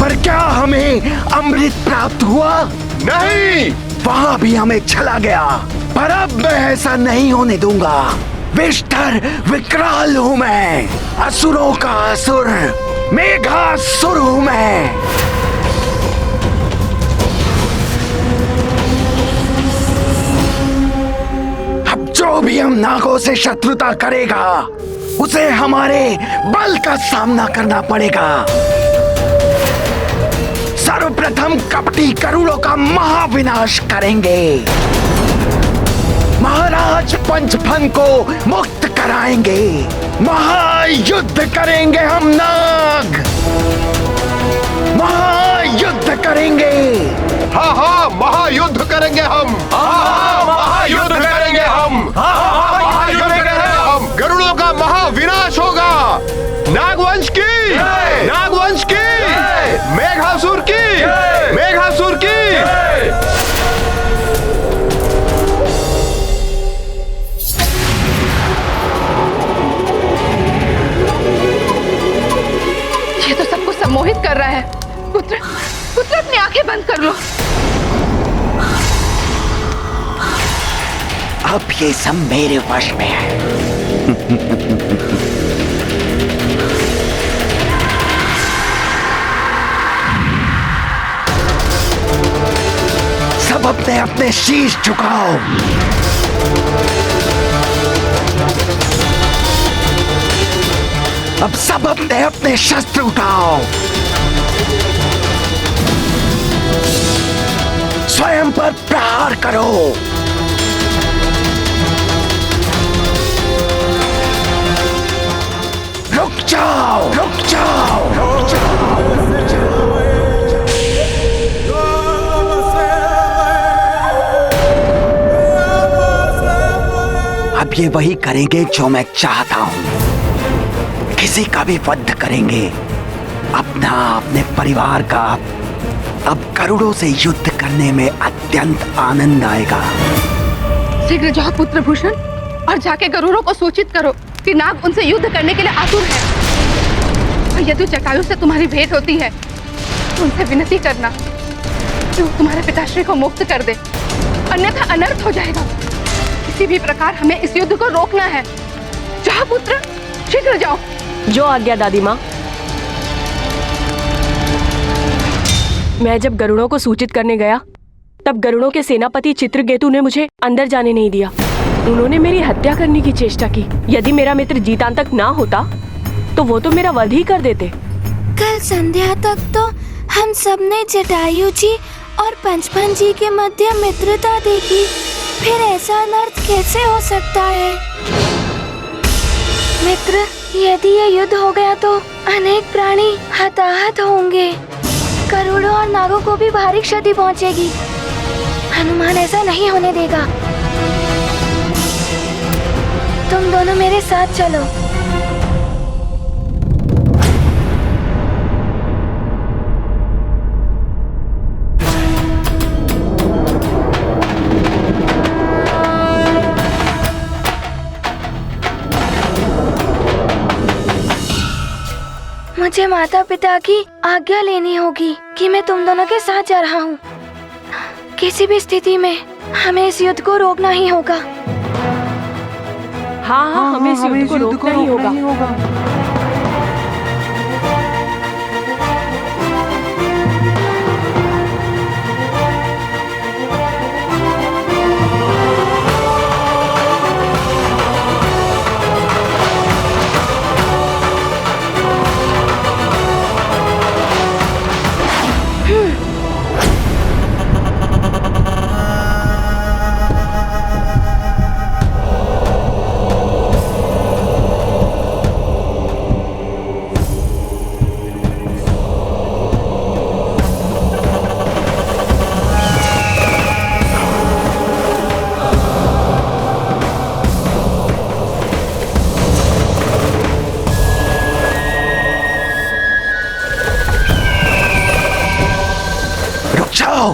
पर क्या हमें अमृत प्राप्त हुआ? नहीं, वहां भी हमें छला गया। पर अब मैं ऐसा नहीं होने दूंगा। विष्ठर विकराल हूं मैं, असुरों का असुर, मेघासुर हूं मैं। अब जो भी हम नागों से शत्रुता करेगा, उसे हमारे बल का सामना करना पड़ेगा। सर्वप्रथम कपटी गरुड़ों का महाविनाश करेंगे। महाराज पंचफन को मुक्त कराएंगे। महायुद्ध करेंगे हम नाग, महायुद्ध करेंगे। हाँ हाँ, महायुद्ध करेंगे हम। हाँ, महायुद्ध करेंगे हम। हाँ, महायुद्ध करेंगे हम। गरुड़ों का महाविनाश होगा। नागवंश की, नागवंश की, मेघासुर की, मेघासुर की। ये तो सबको सम्मोहित कर रहा है। पुत्र, पुत्र अपनी आंखें बंद कर लो। अब ये सब मेरे वश में है। सब अपने अपने शीश झुकाओ। अब सब अपने अपने शस्त्र उठाओ। स्वयं पर प्रहार करो। रुक जाओ, रुक जाओ, रुक जाओ, रुक जाओ। अब ये वही करेंगे जो मैं चाहता हूं। किसी का भी वध करेंगे, अपना, अपने परिवार का। अब गरुड़ों से युद्ध करने में अत्यंत आनंद आएगा। शीघ्र जाओ पुत्र भूषण, और जाके गरुड़ों को सूचित करो कि नाग उनसे युद्ध करने के लिए आतुर है। और यदि जटायु से तुम्हारी भेंट होती है तो उनसे विनती करना कि वो तुम्हारे पिताश्री को मुक्त कर दे, अन्यथा अनर्थ हो जाएगा। किसी भी प्रकार हमें इस युद्ध को रोकना है। जाओ पुत्र, शीघ्र जाओ। जो आज्ञा दादी माँ। मैं जब गरुड़ों को सूचित करने गया, तब गरुड़ों के सेनापति चित्रकेतु ने मुझे अंदर जाने नहीं दिया। उन्होंने मेरी हत्या करने की चेष्टा की। यदि मेरा मित्र जीतांतक ना होता तो वो तो मेरा वध ही कर देते। कल संध्या तक तो हम सबने जटायु जी और पंचफन जी के मध्य मित्रता देखी, फिर ऐसा अनर्थ कैसे हो सकता है? मित्र, यदि ये युद्ध हो गया तो अनेक प्राणी हताहत होंगे। गरुड़ों और नागों को भी भारी क्षति पहुंचेगी। हनुमान ऐसा नहीं होने देगा। तुम दोनों मेरे साथ चलो। मुझे माता पिता की आज्ञा लेनी होगी कि मैं तुम दोनों के साथ जा रहा हूँ। किसी भी स्थिति में हमें इस युद्ध को रोकना ही होगा। हाँ, हमें इस युद्ध को रोकना ही होगा। जाओ।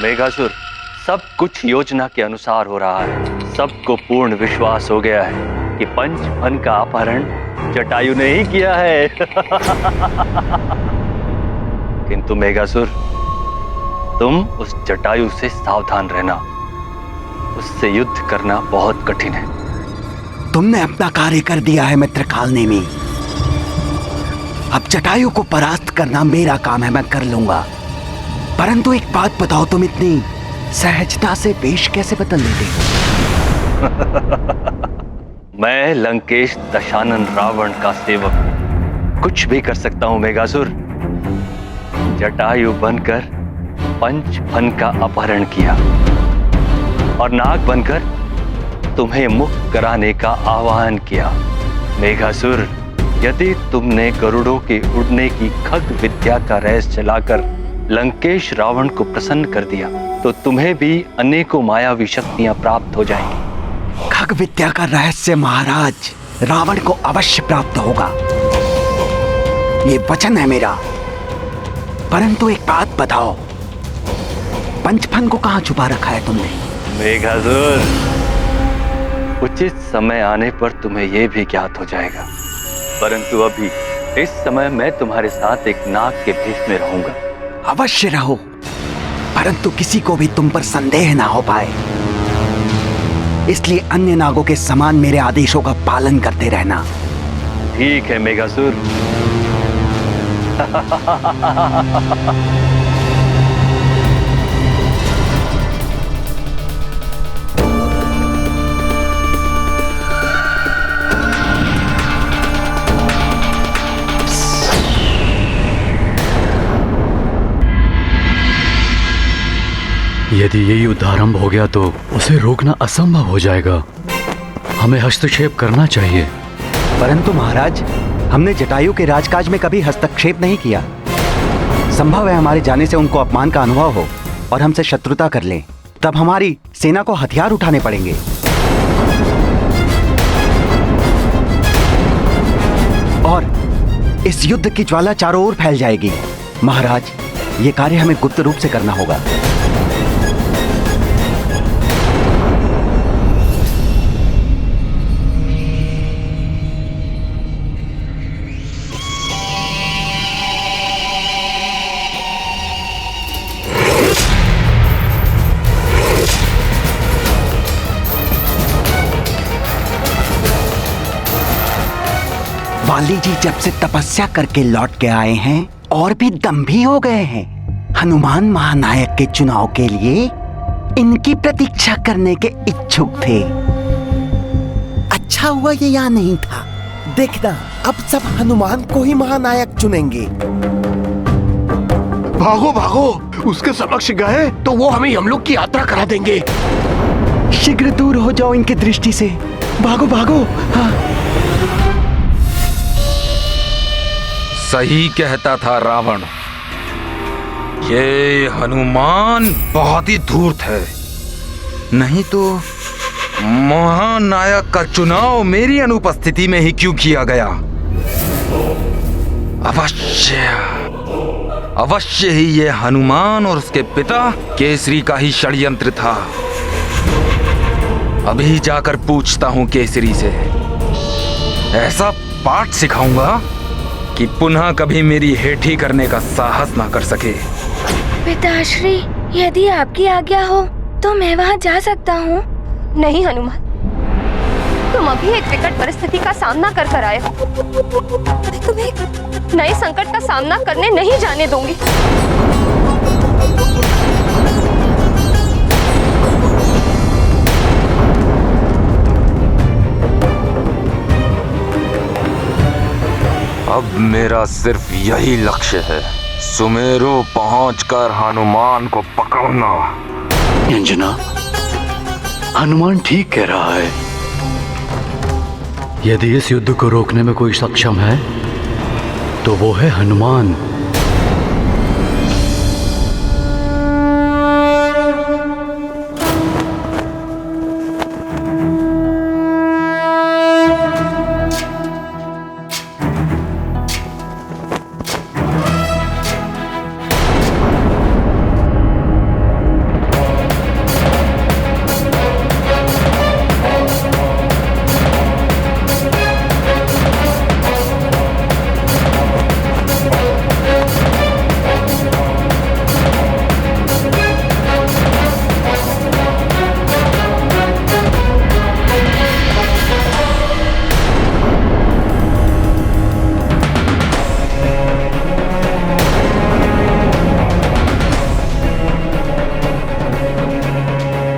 मेघासुर, सब कुछ योजना के अनुसार हो रहा है। सबको पूर्ण विश्वास हो गया है कि पंचफन का अपहरण जटायु ने ही किया है। किंतु मेघासुर, तुम उस जटायु से सावधान रहना। उससे युद्ध करना बहुत कठिन है। तुमने अपना कार्य कर दिया है मित्र कालनेमी। अब जटायु को परास्त करना मेरा काम है, मैं कर लूंगा। परंतु एक बात बताओ, तुम इतनी सहजता से वेश कैसे बदल लेते हो? मैं लंकेश दशानन रावण का सेवक हूं। कुछ भी कर सकता हूं मेघासुर। जटायु बनकर पंचफन का अपहरण किया और नाग बनकर तुम्हें मुक्त कराने का आह्वान किया। मेघासुर, यदि तुमने गरुड़ों के उड़ने की खग विद्या का रहस्य चलाकर लंकेश रावण को प्रसन्न कर दिया तो तुम्हें भी अनेकों मायावी शक्तियां प्राप्त हो जाएंगी। खग विद्या का रहस्य महाराज रावण को अवश्य प्राप्त होगा, ये वचन है मेरा। परंतु एक बात बताओ, पंचफन को कहां छुपा रखा है तुमने? मेघासुर, उचित समय आने पर तुम्हें यह भी ज्ञात हो जाएगा। परंतु अभी इस समय मैं तुम्हारे साथ एक नाग के भेष में रहूंगा। अवश्य रहो, परंतु किसी को भी तुम पर संदेह ना हो पाए, इसलिए अन्य नागों के समान मेरे आदेशों का पालन करते रहना। ठीक है मेघासुर। यदि ये युद्ध आरंभ हो गया तो उसे रोकना असंभव हो जाएगा। हमें हस्तक्षेप करना चाहिए। परंतु महाराज, हमने जटायु के राजकाज में कभी हस्तक्षेप नहीं किया। संभव है हमारे जाने से उनको अपमान का अनुभव हो और हमसे शत्रुता कर लें। तब हमारी सेना को हथियार उठाने पड़ेंगे। और इस युद्ध की ज्वाला चारों ओर फैल जाएगी। महाराज, ये कार्य हमें गुप्त रूप से करना होगा। वाली जी जब से तपस्या करके लौट के आए हैं और भी दम्भी हो गए हैं। हनुमान महानायक के चुनाव के लिए इनकी प्रतीक्षा करने के इच्छुक थे। अच्छा हुआ ये यहाँ नहीं था। देखना, अब सब हनुमान को ही महानायक चुनेंगे। भागो भागो, उसके समक्ष गए तो वो हमें यमलोक की यात्रा करा देंगे। शीघ्र दूर हो जाओ इनकी दृष्टि से। भागो भागो। हाँ। सही कहता था रावण। ये हनुमान बहुत ही धूर्त है। नहीं तो महानायक का चुनाव मेरी अनुपस्थिति में ही क्यों किया गया? अवश्य ही ये हनुमान और उसके पिता केसरी का ही षड्यंत्र था। अभी जाकर पूछता हूं केसरी से। ऐसा पाठ सिखाऊंगा कि पुनः कभी मेरी हेठी करने का साहस ना कर सके। पिताश्री, यदि आपकी आज्ञा हो तो मैं वहाँ जा सकता हूँ। नहीं हनुमान, तुम अभी एक विकट परिस्थिति का सामना कर कर आए हो। मैं तुम्हें एक नए संकट का सामना करने नहीं जाने दूंगी। अब मेरा सिर्फ यही लक्ष्य है, सुमेरु पहुंचकर हनुमान को पकड़ना। अंजना, हनुमान ठीक कह रहा है। यदि इस युद्ध को रोकने में कोई सक्षम है तो वो है हनुमान।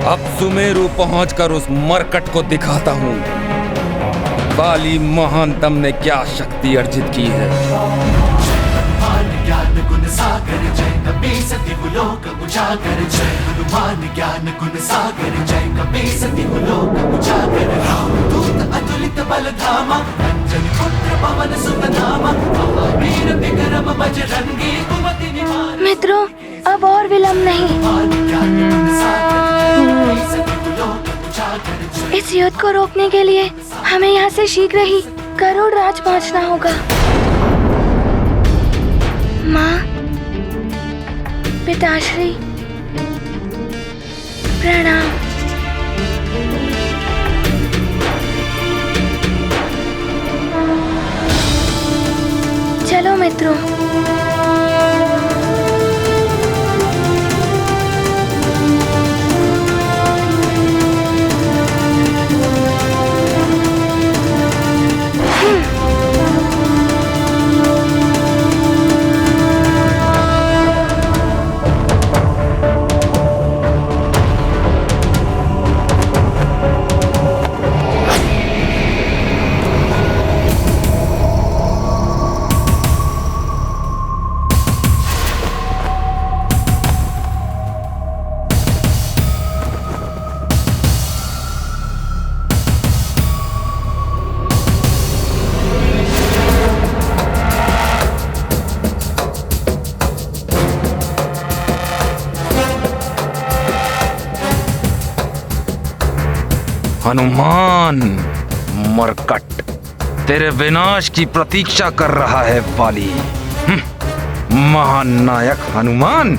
अब सुमेरु पहुंचकर उस मरकट को दिखाता हूँ बाली महानतम ने क्या शक्ति अर्जित की है। ज्ञान गुण सागर जय कपी सती लोक उजागर जय हनुमान ज्ञान गुण सागर जय कपी सती लोक उजागर रामदूत अतुलित बल धामा अंजनी पुत्र पवन सुत नामा महावीर विक्रम बजरंगी कुमति निवार। मित्रों, अब और विलंब नहीं। इस युद्ध को रोकने के लिए हमें यहाँ से शीघ्र ही गरुड़ राज पहुँचना होगा। माँ, पिताश्री, प्रणाम। चलो मित्रों। हनुमान, मरकट तेरे विनाश की प्रतीक्षा कर रहा है वाली। महान नायक हनुमान,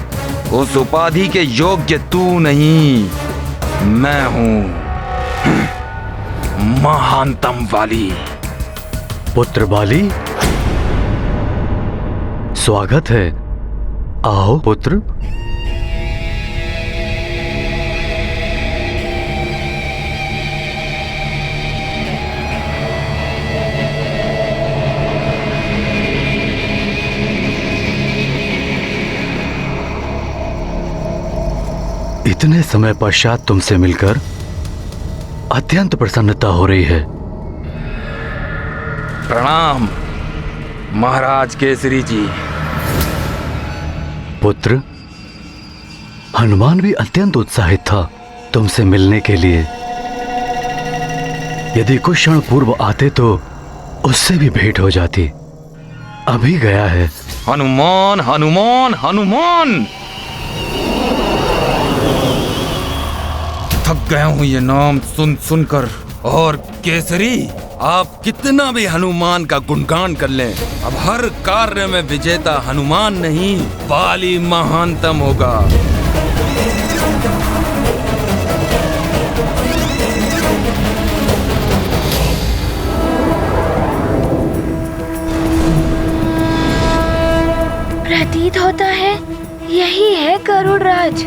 उस उपाधि के योग्य तू नहीं, मैं हूं महानतम वाली। पुत्र बाली, स्वागत है। आओ पुत्र। इतने समय पश्चात तुमसे मिलकर अत्यंत प्रसन्नता हो रही है। प्रणाम महाराज केसरी जी। पुत्र, हनुमान भी अत्यंत उत्साहित था तुमसे मिलने के लिए। यदि कुछ क्षण पूर्व आते तो उससे भी भेंट हो जाती। अभी गया है। हनुमान, हनुमान, हनुमान। थक गया हूँ ये नाम सुन सुनकर। और केसरी, आप कितना भी हनुमान का गुणगान कर लें, अब हर कार्य में विजेता हनुमान नहीं, बाली महानतम होगा। प्रतीत होता है यही है गरुड़ राज।